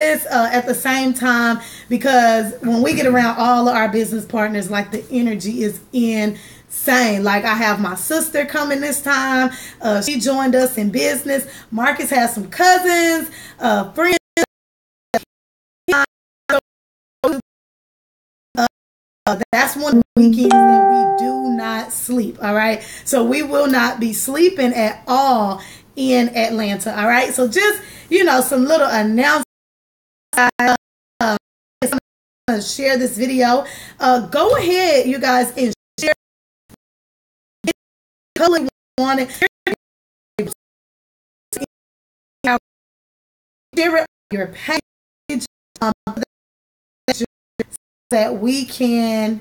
at the same time, because when we get around all of our business partners, like, the energy is insane. Like, I have my sister coming this time. She joined us in business. Marcus has some cousins, friends. That's one weekend that we do not sleep. All right, so we will not be sleeping at all in Atlanta. All right, so just, some little announcements. Share this video. Go ahead, you guys, and share. Share your page, that we can,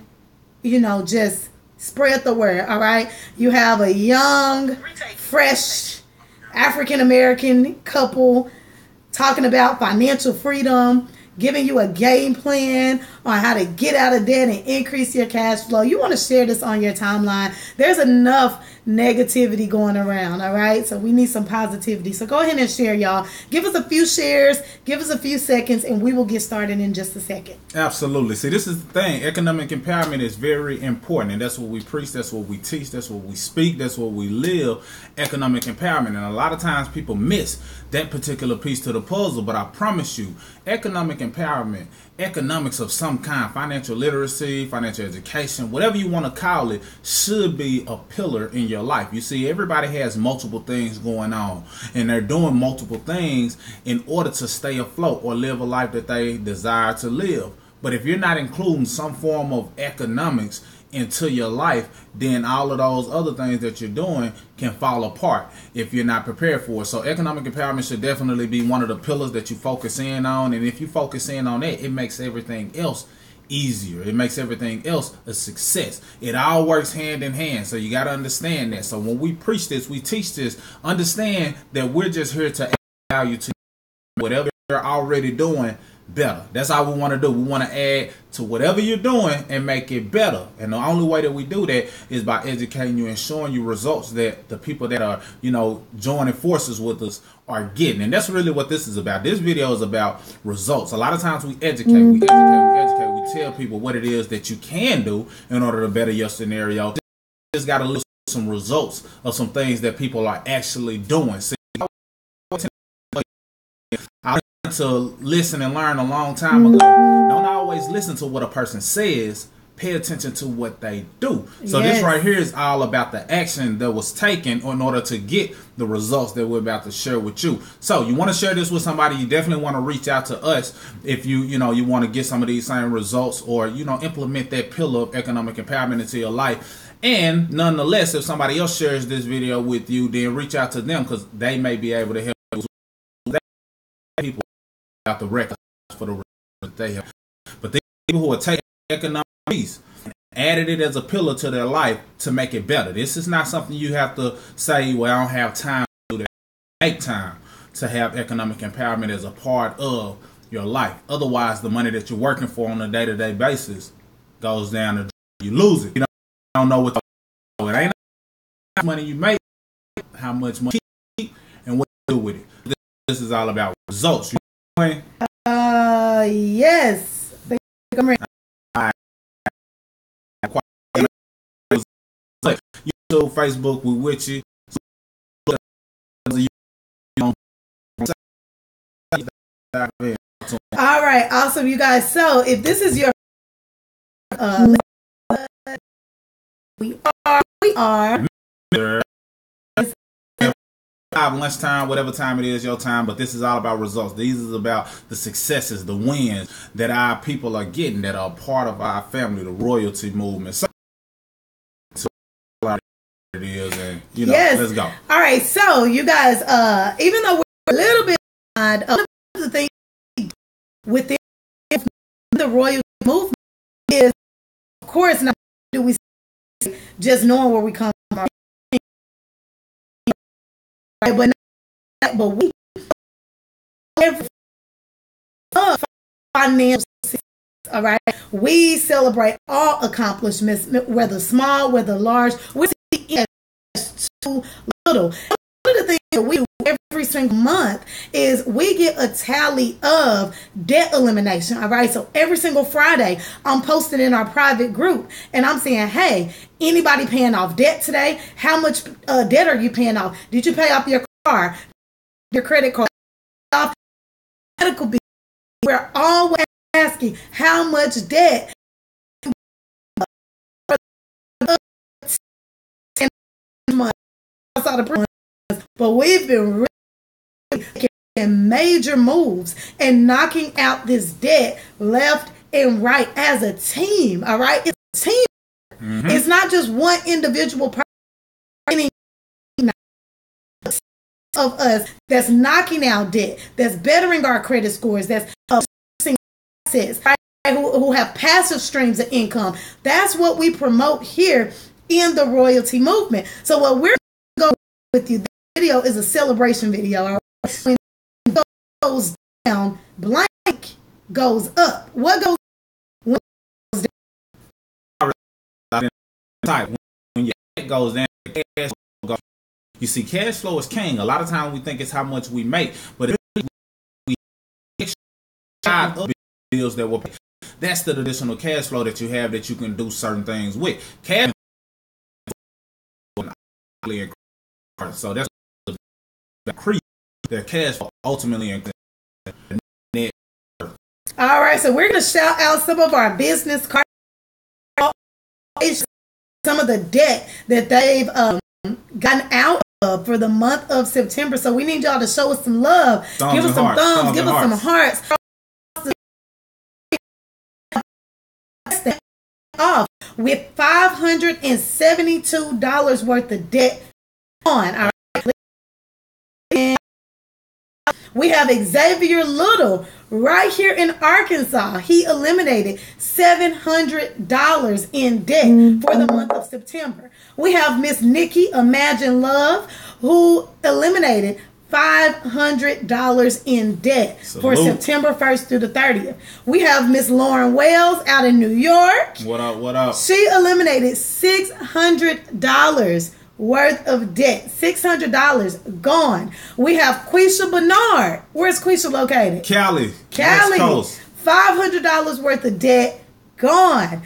just spread the word. All right, you have a young, fresh African American couple talking about financial freedom, giving you a game plan on how to get out of debt and increase your cash flow. You want to share this on your timeline. There's enough negativity going around, all right? So we need some positivity. So go ahead and share, y'all. Give us a few shares, give us a few seconds, and we will get started in just a second. Absolutely. See, this is the thing. Economic empowerment is very important, and that's what we preach, that's what we teach, that's what we speak, that's what we live, economic empowerment. And a lot of times people miss that particular piece to the puzzle, but I promise you, economic empowerment, economics of some kind, financial literacy, financial education, whatever you want to call it, should be a pillar in your life. You see, everybody has multiple things going on, and they're doing multiple things in order to stay afloat or live a life that they desire to live. But if you're not including some form of economics into your life, then all of those other things that you're doing can fall apart if you're not prepared for it. So economic empowerment should definitely be one of the pillars that you focus in on. And if you focus in on that, it makes everything else easier. It makes everything else a success. It all works hand in hand. So you got to understand that. So when we preach this, we teach this, understand that we're just here to add value to whatever you're already doing better. That's all we want to do. We want to add to whatever you're doing and make it better. And the only way that we do that is by educating you and showing you results that the people that are, joining forces with us are getting. And that's really what this is about. This video is about results. A lot of times we educate, we tell people what it is that you can do in order to better your scenario. You just got to look at some results of some things that people are actually doing. See, to listen and learn a long time ago. Don't always listen to what a person says. Pay attention to what they do. So This right here is all about the action that was taken in order to get the results that we're about to share with you. So you want to share this with somebody, you definitely want to reach out to us if you want to get some of these same results, or implement that pillar of economic empowerment into your life. And nonetheless, if somebody else shares this video with you, then reach out to them, because they may be able to help people out the records for the that they have. But the people who are taking economic piece and added it as a pillar to their life to make it better. This is not something you have to say, well, I don't have time to do that. Make time to have economic empowerment as a part of your life. Otherwise, the money that you're working for on a day-to-day basis goes down the drain. You lose it. You don't know what to do. It ain't how much money you make, how much money you keep, and what you do with it. This is all about results. Yes. YouTube, Facebook, we with you. All right, awesome, you guys. So if this is your we are lunchtime, whatever time it is, your time, but this is all about results. These is about the successes, the wins that our people are getting, that are part of our family, the royalty movement. So it is, and let's go. All right, so you guys, even though we're a little bit behind, the thing within the royalty movement is, of course, not do we just knowing where we come from. Right, but we financial success, all right. We celebrate all accomplishments, whether small, whether large. We see it as too little. One of the things that we do every every single month is we get a tally of debt elimination. All right. So every single Friday, I'm posting in our private group and I'm saying, hey, anybody paying off debt today? How much debt are you paying off? Did you pay off your car, your credit card, medical bill? We're always asking how much debt. But we've been really making major moves and knocking out this debt left and right as a team. All right, it's a team. Mm-hmm. It's not just one individual person of us that's knocking out debt, that's bettering our credit scores, that's assets, right? Who have passive streams of income. That's what we promote here in the royalty movement. So what we're going to go with you, this video is a celebration video. All right? When it goes down, blank goes up. What goes down? When your debt goes down, cash flow goes. You see, cash flow is king. A lot of times we think it's how much we make, but if we bills that will pay, that's the additional cash flow that you have that you can do certain things with. Cash. So that's the increase their cash flow ultimately increase. All right, so we're going to shout out some of our business cards, some of the debt that they've gotten out of for the month of September. So we need y'all to show us some love. Give us some thumbs, give us some hearts. Off with $572 worth of debt on. All right. And we have Xavier Little right here in Arkansas. He eliminated $700 in debt for the month of September. We have Miss Nikki Imagine Love, who eliminated $500 in debt for September 1st through the 30th. We have Miss Lauren Wells out in New York. What up, what up? She eliminated $600 worth of debt. $600 gone. We have Quisha Bernard. Where's Quisha located? Cali. $500 worth of debt gone.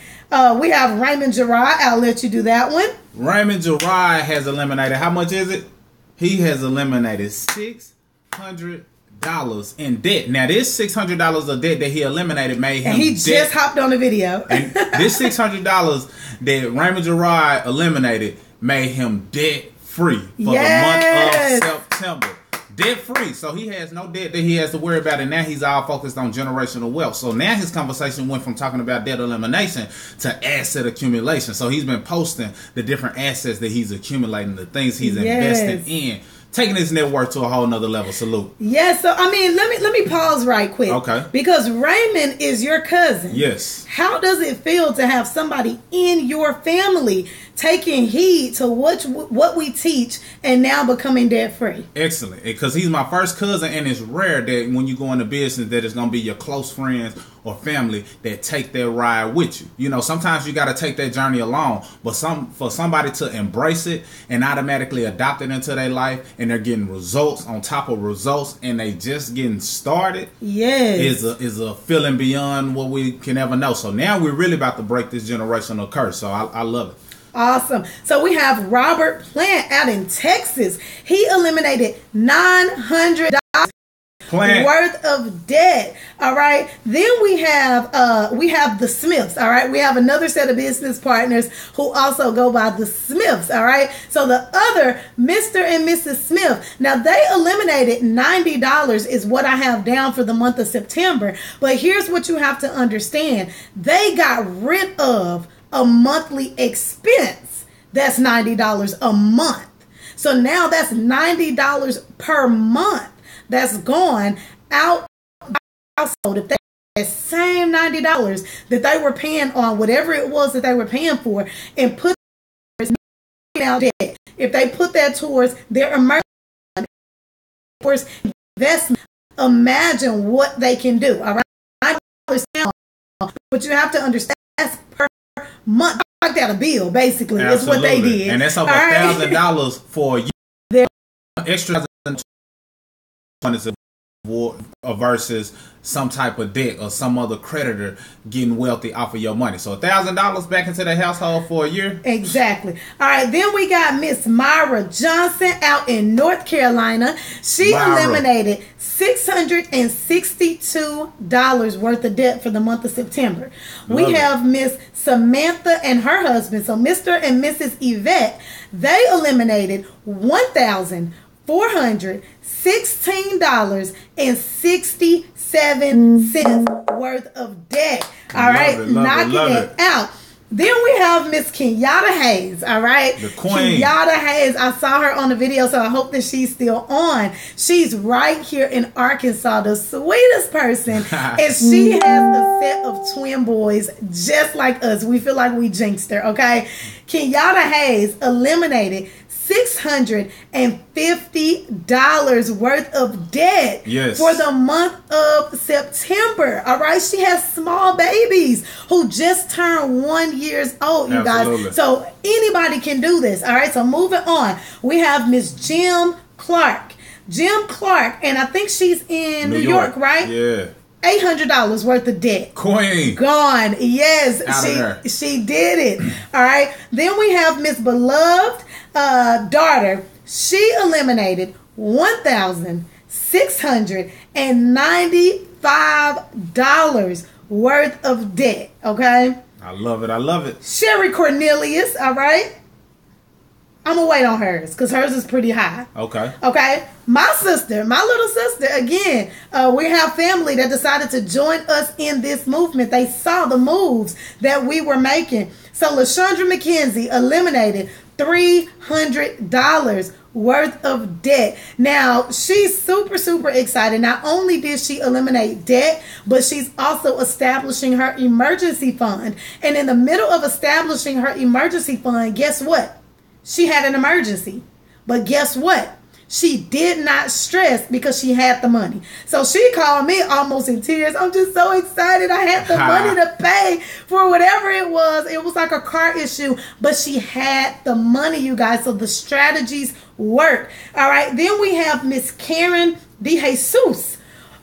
We have Raymond Gerard. I'll let you do that one. Raymond Gerard has eliminated, how much is it? He has eliminated $600 in debt. Now, this $600 of debt that he eliminated made him. And he just hopped on the video. And this $600 that Raymond Gerard eliminated made him debt free for the month of September. Debt free. So he has no debt that he has to worry about, and now he's all focused on generational wealth. So now his conversation went from talking about debt elimination to asset accumulation. So he's been posting the different assets that he's accumulating, the things he's invested in, taking his net worth to a whole nother level. Salute. Yes. So I mean, let me pause right quick. Okay. Because Raymond is your cousin. Yes. How does it feel to have somebody in your family taking heed to what we teach and now becoming debt free? Excellent. Because he's my first cousin, and it's rare that when you go into business that it's going to be your close friends or family that take that ride with you. You know, sometimes you got to take that journey alone, but for somebody to embrace it and automatically adopt it into their life, and they're getting results on top of results, and they just getting started, is a feeling beyond what we can ever know. So now we're really about to break this generational curse. So I love it. Awesome. So we have Robert Plant out in Texas. He eliminated $900 worth of debt. All right. Then we have the Smiths. All right. We have another set of business partners who also go by the Smiths. All right. So the other Mr. and Mrs. Smith. Now they eliminated $90 is what I have down for the month of September. But here's what you have to understand. They got rid of a monthly expense that's $90 a month. So now that's $90 per month that's gone out household. If they that same $90 that they were paying on whatever it was that they were paying for and put out debt, if they put that towards their emergency investment, imagine what they can do. All right, but you have to understand that's per month. Like that a bill, basically. Absolutely. Is what they did. And that's over $1,000 for you. Extra versus some type of debt or some other creditor getting wealthy off of your money. So $1,000 back into the household for a year. Exactly. All right. Then we got Miss Myra Johnson out in North Carolina. She eliminated $662 worth of debt for the month of September. We have Miss Samantha and her husband, so Mr. and Mrs. Yvette. They eliminated $1,416.67 worth of debt. All right, knocking it out. Then we have Miss Kenyatta Hayes, all right? The queen. Kenyatta Hayes, I saw her on the video, so I hope that she's still on. She's right here in Arkansas, the sweetest person. And she has a set of twin boys just like us. We feel like we jinxed her, okay? Kenyatta Hayes eliminated $650 worth of debt for the month of September. All right, she has small babies who just turned 1 year old, you guys. So anybody can do this. All right, so moving on, we have Miss Jim Clark. Jim Clark, and I think she's in New York, right? Yeah. $800 worth of debt. Queen. Gone. Yes, she did it. All right. Then we have Miss Beloved daughter. She eliminated $1,695 worth of debt. Okay. I love it. I love it. Sherry Cornelius. All right. I'm going to wait on hers because hers is pretty high. Okay. Okay. My sister, my little sister, again, we have family that decided to join us in this movement. They saw the moves that we were making. So LaShondra McKenzie eliminated $300 worth of debt. Now, she's super, super excited. Not only did she eliminate debt, but she's also establishing her emergency fund. And in the middle of establishing her emergency fund, guess what? She had an emergency. But guess what? She did not stress because she had the money. So she called me almost in tears. I'm just so excited. I had the money to pay for whatever it was. It was like a car issue, but she had the money, you guys. So the strategies work. All right. Then we have Miss Karen DeJesus,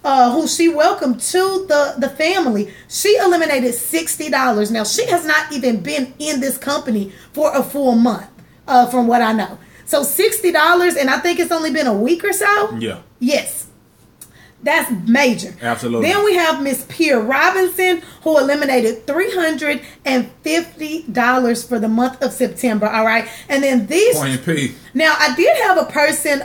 who she welcomed to the family. She eliminated $60. Now, she has not even been in this company for a full month, from what I know. So $60, and I think it's only been a week or so. Yeah. Yes. That's major. Absolutely. Then we have Miss Pierre Robinson, who eliminated $350 for the month of September. All right. And then these. Point P. Now, I did have a person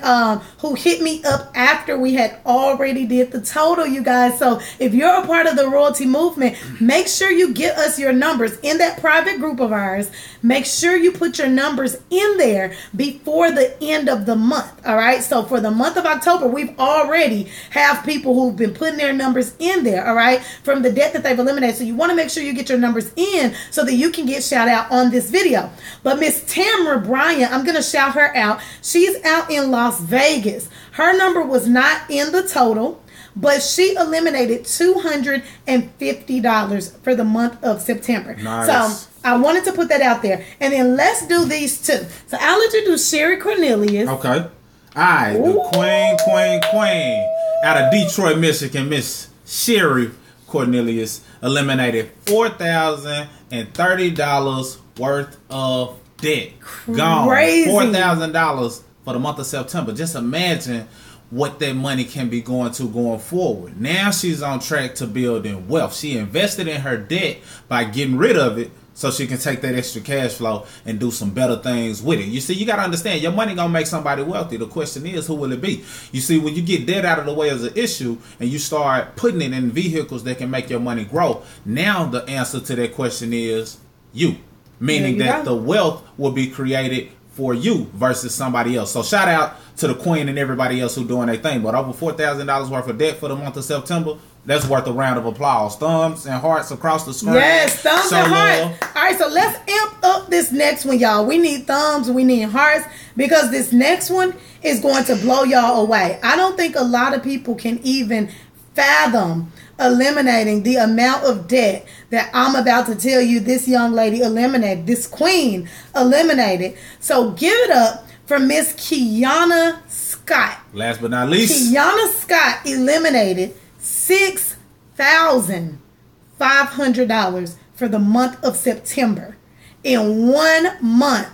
who hit me up after we had already did the total, you guys. So if you're a part of the royalty movement, make sure you get us your numbers in that private group of ours. Make sure you put your numbers in there before the end of the month. All right. So for the month of October, we've already have people who've been putting their numbers in there. All right. From the debt that they've eliminated. So you want to make sure you get your numbers in so that you can get shout out on this video. But Miss Tamara Bryant, I'm going to shout her out. She's out in Las Vegas. Her number was not in the total, but she eliminated $250 for the month of September. Nice. So I wanted to put that out there. And then let's do these two. So I'll let you do Sherry Cornelius. Okay. All right. The queen. Out of Detroit, Michigan, Miss Sherry Cornelius eliminated $4,030 worth of debt. Gone. $4,000 for the month of September. Just imagine what that money can be going to going forward. Now she's on track to building wealth. She invested in her debt by getting rid of it so she can take that extra cash flow and do some better things with it. You see, you got to understand, your money going to make somebody wealthy. The question is, who will it be? You see, when you get debt out of the way as an issue and you start putting it in vehicles that can make your money grow, now the answer to that question is you. Meaning that the wealth will be created for you versus somebody else. So shout out to the queen and everybody else who doing their thing. But over $4,000 worth of debt for the month of September, that's worth a round of applause. Thumbs and hearts across the screen. Yes, thumbs and hearts. All right, so let's amp up this next one, y'all. We need thumbs, we need hearts, because this next one is going to blow y'all away. I don't think a lot of people can even fathom eliminating the amount of debt that I'm about to tell you this young lady eliminated, this queen eliminated. So give it up for Miss Kiana Scott. Last but not least, Kiana Scott eliminated $6,500 for the month of September. In 1 month,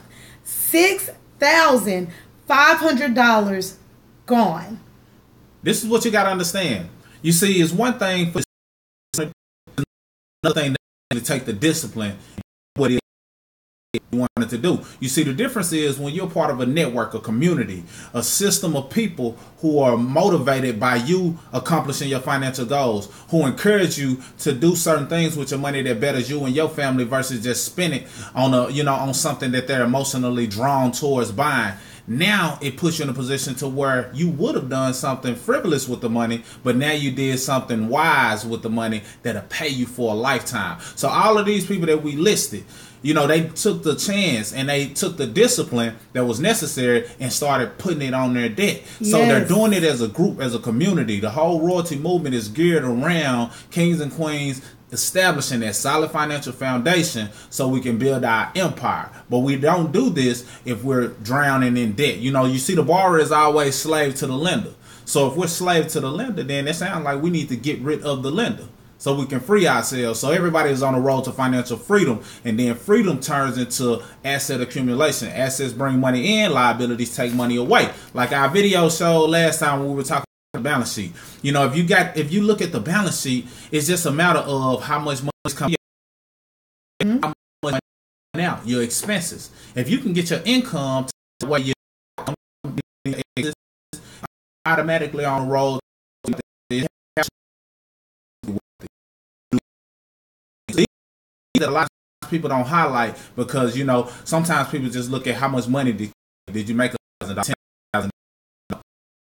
$6,500 gone. This is what you got to understand. You see, it's one thing for another thing to take the discipline, what it is you wanted to do. You see, the difference is when you're part of a network, a community, a system of people who are motivated by you accomplishing your financial goals, who encourage you to do certain things with your money that betters you and your family versus just spend it on on something that they're emotionally drawn towards buying. Now it puts you in a position to where you would have done something frivolous with the money, but now you did something wise with the money that'll pay you for a lifetime. So all of these people that we listed, they took the chance and they took the discipline that was necessary and started putting it on their debt. Yes. So they're doing it as a group, as a community. The whole royalty movement is geared around kings and queens establishing that solid financial foundation so we can build our empire. But we don't do this if we're drowning in debt. You see the borrower is always slave to the lender. So if we're slave to the lender, then it sounds like we need to get rid of the lender so we can free ourselves. So everybody is on the road to financial freedom, and then freedom turns into asset accumulation. Assets bring money in, liabilities take money away. Like our video showed last time when we were talking the balance sheet. If you look at the balance sheet, it's just a matter of how much money is coming in, how much money out, your expenses. If you can get your income to where you automatically on the road, that a lot of people don't highlight because sometimes people just look at how much money did you make $1,000, $10,000. You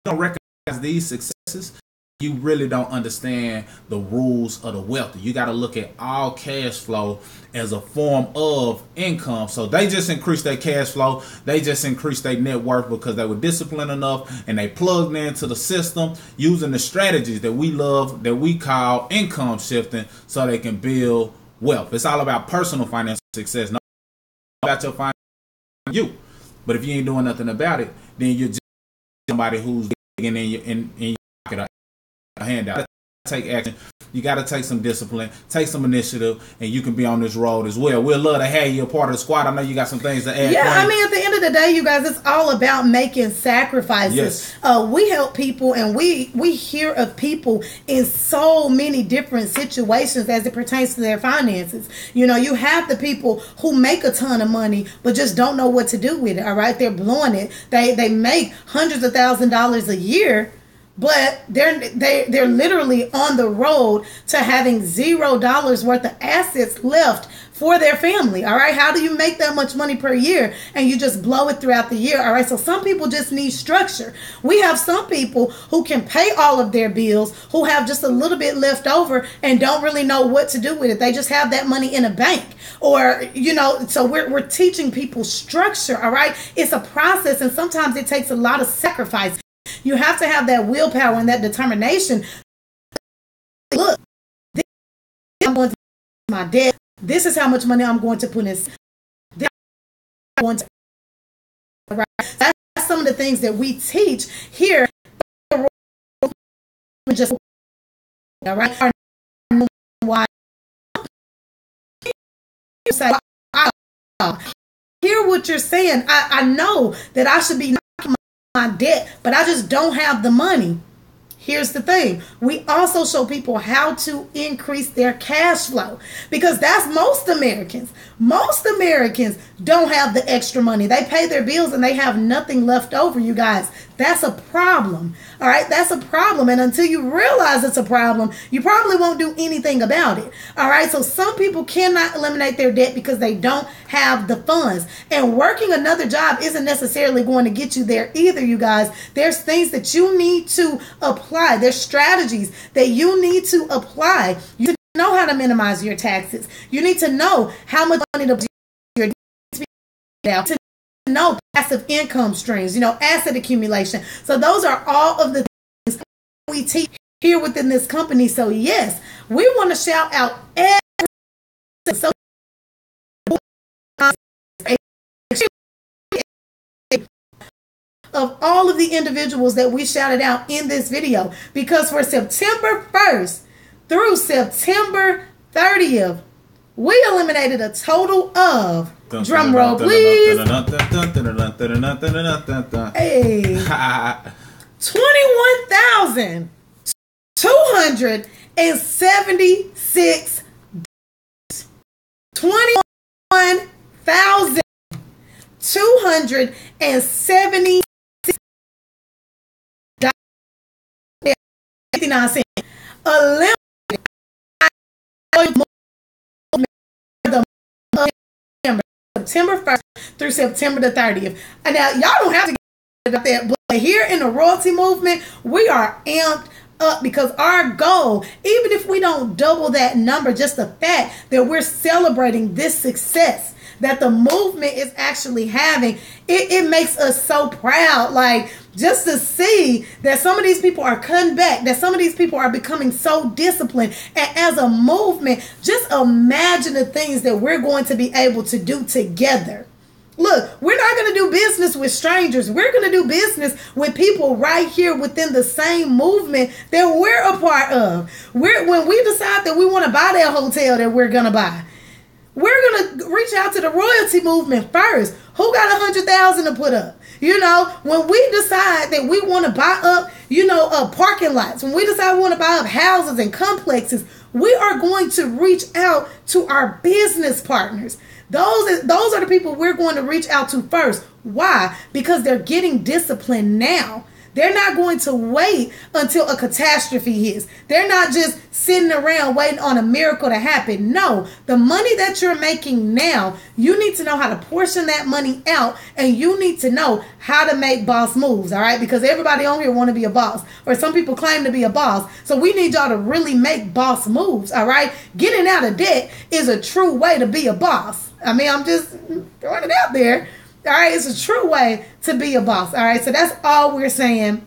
don't recognize these successes, you really don't understand the rules of the wealthy. You got to look at all cash flow as a form of income. So they just increased their cash flow. They just increased their net worth because they were disciplined enough and they plugged into the system using the strategies that we love, that we call income shifting, so they can build wealth. It's all about personal financial success, not about your financial you. But if you ain't doing nothing about it, then you're just somebody who's in your pocket a handout. Take action. You got to take some discipline, take some initiative, and you can be on this road as well. We'd love to have you a part of the squad. I know you got some things to add. Yeah, I mean, at the end of the day, you guys, it's all about making sacrifices. Yes. We help people, and we hear of people in so many different situations as it pertains to their finances. You have the people who make a ton of money but just don't know what to do with it. All right, they're blowing it. They make hundreds of $1,000s a year, but they're literally on the road to having $0 worth of assets left for their family. All right, how do you make that much money per year and you just blow it throughout the year? All right, so some people just need structure. We have some people who can pay all of their bills, who have just a little bit left over and don't really know what to do with it. They just have that money in a bank, or so we're teaching people structure. All right, it's a process, and sometimes it takes a lot of sacrifice. You have to have that willpower and that determination. Look, I'm going to my debt. This is how much money I'm going to put in. Right? That's some of the things that we teach here. Just all right. Why? You say, hear what you're saying. I know that I should be my debt, but I just don't have the money. Here's the thing. We also show people how to increase their cash flow, because that's most Americans. Most Americans don't have the extra money. They pay their bills and they have nothing left over, you guys. That's a problem. All right, that's a problem. And until you realize it's a problem, you probably won't do anything about it. All right, so some people cannot eliminate their debt because they don't have the funds. And working another job isn't necessarily going to get you there either, you guys. There's things that you need to apply. There's strategies that you need to apply. You need to know how to minimize your taxes. You need to know how much money to your debt, to know passive income streams, asset accumulation. So those are all of the things we teach here within this company. So yes, we want to shout out every so of all of the individuals that we shouted out in this video, because for September 1st through September 30th, we eliminated a total of, drum roll please, hey, 21,276 $21,276 $0.59. Eliminated September 1st through September the 30th. And now, y'all don't have to get up there, but here in the royalty movement, we are amped up because our goal, even if we don't double that number, just the fact that we're celebrating this success that the movement is actually having, it makes us so proud. Like, just to see that some of these people are cutting back, that some of these people are becoming so disciplined. And as a movement, just imagine the things that we're going to be able to do together. Look, we're not going to do business with strangers. We're going to do business with people right here within the same movement that we're a part of. When we decide that we want to buy that hotel that we're going to buy, we're going to reach out to the royalty movement first. Who got 100,000 to put up? You know, when we decide that we want to buy up, parking lots, when we decide we want to buy up houses and complexes, we are going to reach out to our business partners. Those are the people we're going to reach out to first. Why? Because they're getting disciplined now. They're not going to wait until a catastrophe hits. They're not just sitting around waiting on a miracle to happen. No, the money that you're making now, you need to know how to portion that money out, and you need to know how to make boss moves, all right? Because everybody on here want to be a boss, or some people claim to be a boss. So we need y'all to really make boss moves, all right? Getting out of debt is a true way to be a boss. I mean, I'm just throwing it out there. All right, it's a true way to be a boss. All right, so that's all we're saying.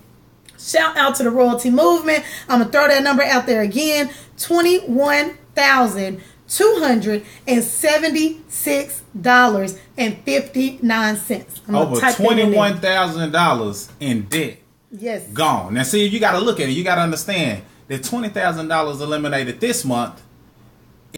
Shout out to the royalty movement. I'm going to throw that number out there again. $21,276.59. Over $21,000 in debt. Yes. Gone. Now, see, you got to look at it. You got to understand that $20,000 eliminated this month,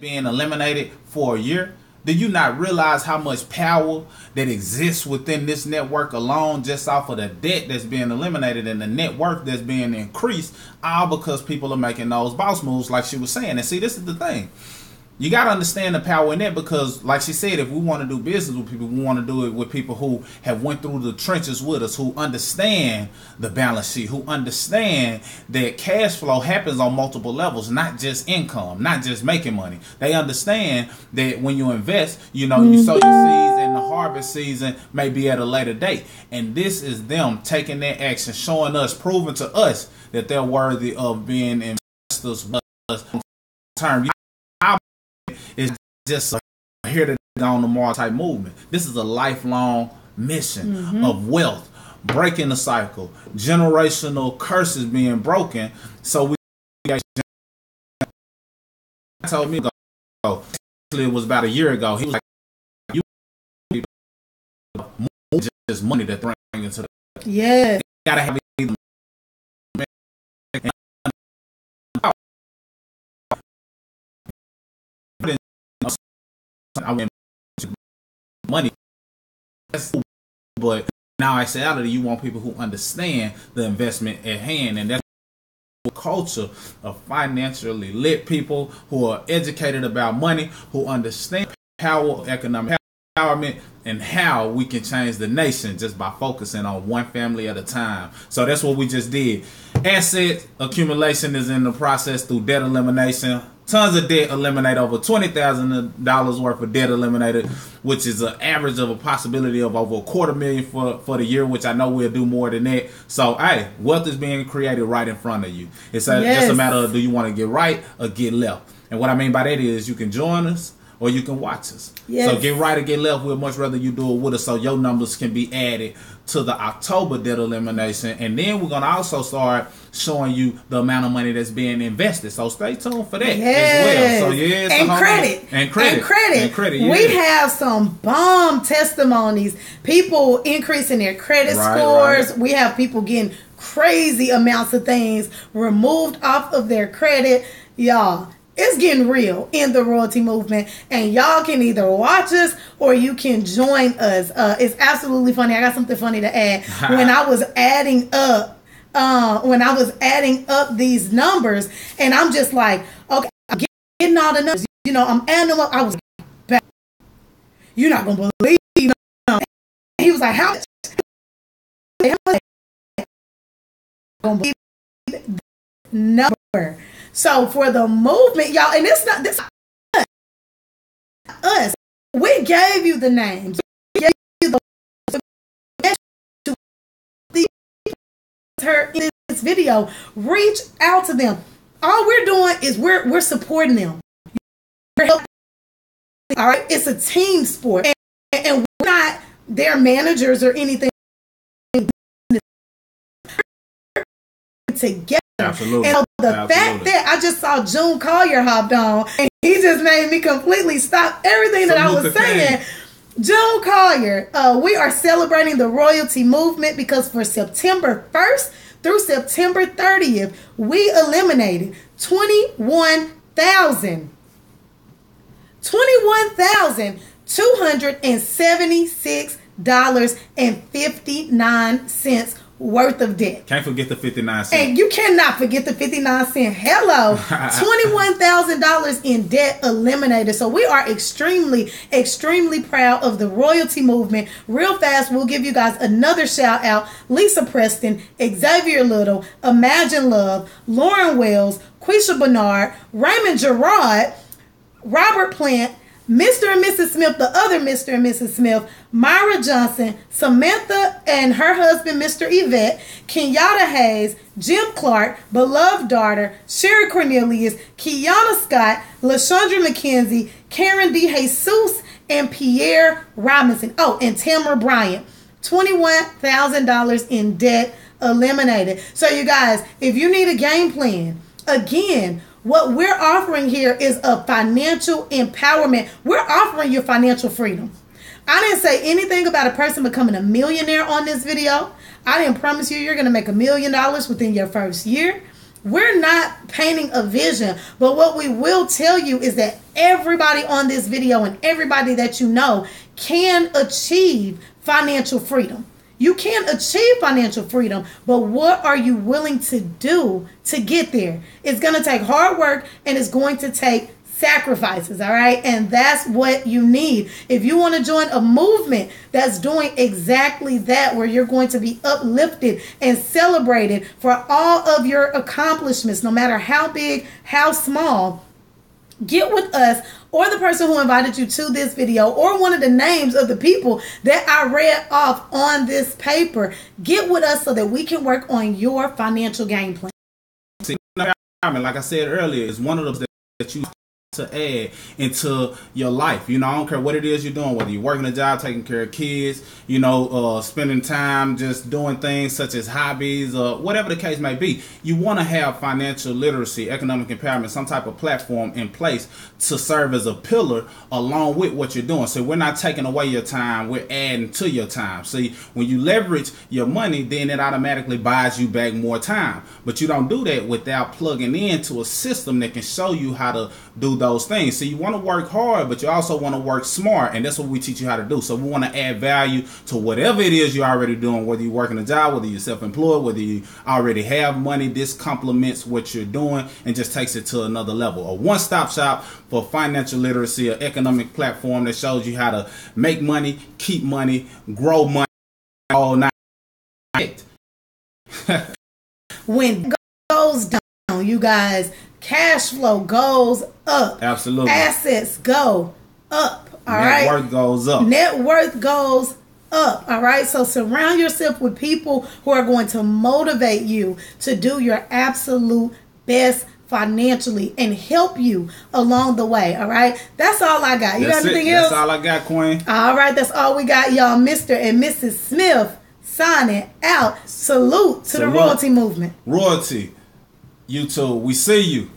being eliminated for a year. Do you not realize how much power that exists within this network alone, just off of the debt that's being eliminated and the net worth that's being increased, all because people are making those boss moves like she was saying? And see, this is the thing. You got to understand the power in that, because like she said, if we want to do business with people, we want to do it with people who have went through the trenches with us, who understand the balance sheet, who understand that cash flow happens on multiple levels, not just income, not just making money. They understand that when you invest, you sow your seeds, and the harvest season may be at a later date. And this is them taking their action, showing us, proving to us that they're worthy of being investors with us term. It's just a here to go tomorrow type movement. This is a lifelong mission of wealth, breaking the cycle, generational curses being broken. So we told me ago, it was about a year ago. He was like, "You just money that bring into the you gotta have." I went money, but now actuality, you want people who understand the investment at hand, and that's a culture of financially lit people who are educated about money, who understand power, economic empowerment, and how we can change the nation just by focusing on one family at a time. So that's what we just did. Asset accumulation is in the process through debt elimination. Tons of debt eliminated, over $20,000 worth of debt eliminated, which is an average of a possibility of over $250,000 for the year, which I know we'll do more than that. So, hey, wealth is being created right in front of you. It's just a matter of, do you want to get right or get left? And what I mean by that is, you can join us or you can watch us. Yes. So get right or get left. We'd much rather you do it with us so your numbers can be added to the October debt elimination. And then we're going to also start showing you the amount of money that's being invested. So stay tuned for that as well. So yes, and credit. Yeah. We have some bomb testimonies. People increasing their credit scores. Right. We have people getting crazy amounts of things removed off of their credit. Y'all, it's getting real in the royalty movement, and y'all can either watch us or you can join us. It's absolutely funny. I got something funny to add. When I was adding up these numbers, and I'm just like, okay, I'm getting all the numbers. You know, I'm adding them up. I was back. You're not gonna believe. And he was like, how much? Number. So for the movement, y'all, and it's not this us. We gave you the names. We gave you her in this video. Reach out to them. All we're doing is we're supporting them. We're helping. All right, it's a team sport, and we're not their managers or anything. Together. Absolutely. And the fact that I just saw June Collier hopped on, and he just made me completely stop everything that I was saying. June Collier, we are celebrating the royalty movement because for September 1st through September 30th, we eliminated $21,276.59 worth of debt. Can't forget the 59 cents. And you cannot forget the 59 cents. Hello. $21,000 in debt eliminated. So we are extremely, extremely proud of the royalty movement. Real fast, we'll give you guys another shout out. Lisa Preston, Xavier Little, Imagine Love, Lauren Wells, Quisha Bernard, Raymond Gerard, Robert Plant, Mr. and Mrs. Smith, the other Mr. and Mrs. Smith, Myra Johnson, Samantha and her husband, Mr. Yvette, Kenyatta Hayes, Jim Clark, Beloved Daughter, Sherry Cornelius, Kiana Scott, LaShondra McKenzie, Karen D. Jesus, and Pierre Robinson. Oh, and Tamara Bryant. $21,000 in debt eliminated. So you guys, if you need a game plan, again, what we're offering here is a financial empowerment. We're offering you financial freedom. I didn't say anything about a person becoming a millionaire on this video. I didn't promise you're going to make $1 million within your first year. We're not painting a vision, but what we will tell you is that everybody on this video and everybody that you know can achieve financial freedom. You can achieve financial freedom, but what are you willing to do to get there? It's going to take hard work and it's going to take sacrifices, all right? And that's what you need. If you want to join a movement that's doing exactly that, where you're going to be uplifted and celebrated for all of your accomplishments, no matter how big, how small, get with us or the person who invited you to this video or one of the names of the people that I read off on this paper. Get with us so that we can work on your financial game plan. See, like I said earlier, it's one of those that you to add into your life. You know, I don't care what it is you're doing, whether you're working a job, taking care of kids, you know, spending time just doing things such as hobbies, whatever the case may be. You want to have financial literacy, economic empowerment, some type of platform in place to serve as a pillar along with what you're doing. So we're not taking away your time, we're adding to your time. See, when you leverage your money, then it automatically buys you back more time. But you don't do that without plugging into a system that can show you how to do those things. So you want to work hard, but you also want to work smart, and that's what we teach you how to do. So we want to add value to whatever it is you're already doing, whether you're working a job, whether you're self-employed, whether you already have money. This complements what you're doing and just takes it to another level. A one-stop shop for financial literacy, an economic platform that shows you how to make money, keep money, grow money all night. When it goes down, you guys, cash flow goes up. Absolutely. Assets go up. All right. Net worth goes up. Net worth goes up. All right. So surround yourself with people who are going to motivate you to do your absolute best financially and help you along the way. All right, that's all I got. You got anything else? That's all I got, Queen. All right, that's all we got, y'all. Mr. and Mrs. Smith signing out. Salute to the royalty movement. Royalty. YouTube, we see you.